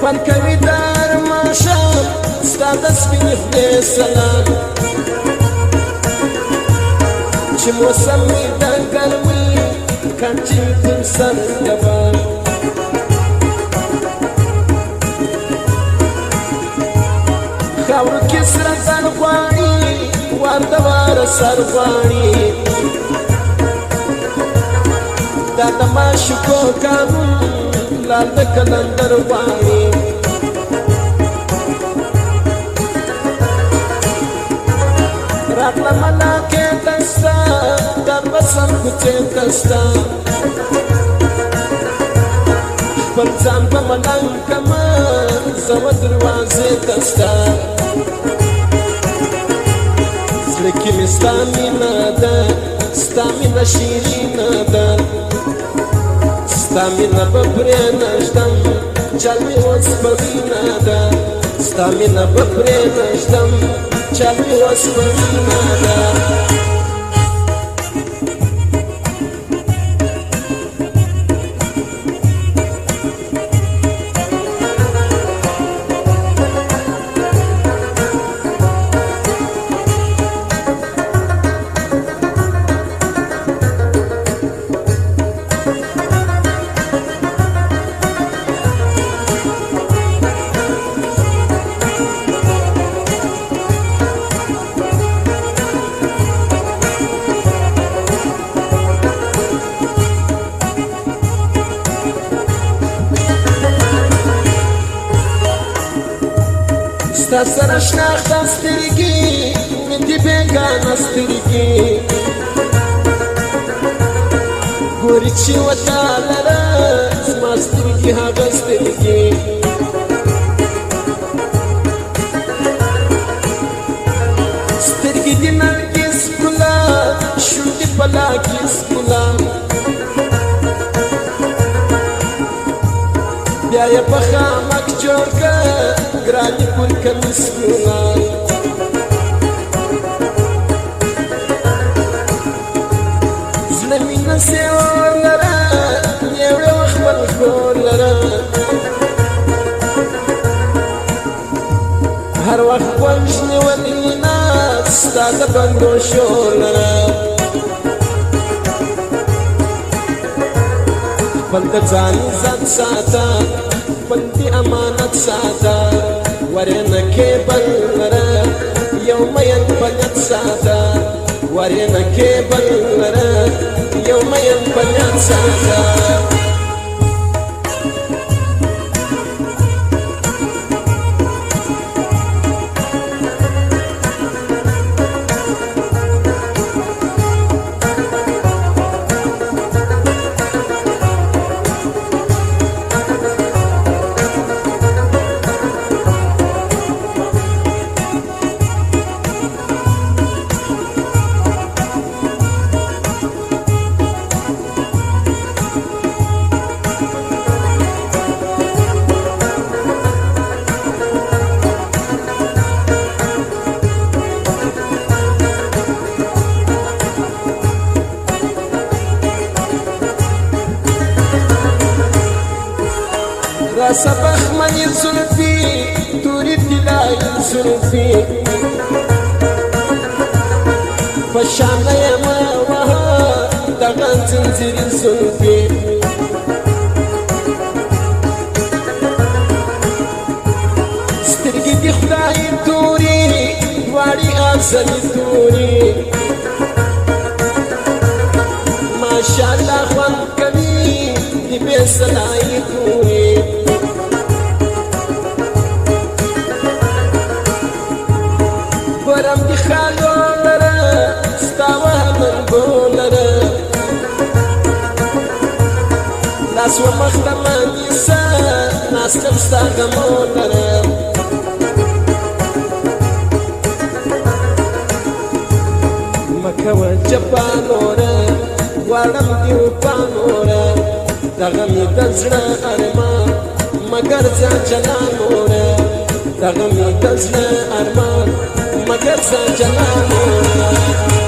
خوند کوي د هر ماښام ستا د سپینې خولې سلام چې موسم وي د ګرمۍ کانچې پر سر کباب خاورو کې سره ځان غواړي وار د واره سر غواړي دا د معشوقو قانون لال د کلندر غواړي راغله ملاکې ته ستا در بسم کوڅې ته ستا خپل ځان په ملنګ کمه زه و دروازې ته ستا زړه کې مې ستا مینه ده ستا مینه شیرینه ده ستا مینه به پرې نږدم چل مې اوس په وینه ده ستا مینه به پرې نږدم چل مې اوس په وینه ده ستا سره شناخته سترګې مې دي بېګانه سترګې ګورې چې وتا لره زما سترګې هغه سترګې سترګې دي نرګس ښکلا شونډې په لاکس ښکلا بیا یې په خامک جوړ کړه ګرانې ګل کمیس ښکلا زړه مې نسې اور لره یوړې و خپل کور لره هر وخت غوږ نیولې ناست ستا د بنګړو شور لره خپل د ځان عزت ساته خپل دې امانت ساته ورې نه کېبل لره یو مین په نیت ساته ورې نه کېبل لره یو مین په نیت ساته را سبخ منی زلفی توری دلای زلفی پشانه یما وها دغن زنجیر زلفی سترګې دي خدای توري واړی ازلی توري ماشاءالله خوند کوي دی بے سلای توري ورم دی خالو لره ستا وهمن بولره لاس و مخ ته مانیسه ناستم ستا غمو لره مکوه جبا نوره غواړم دې وپا نوره دغه مې د زړه ارمان مګر ځان جلا نوره دغه مې د زړه ارمان مگر ځان جلا نوره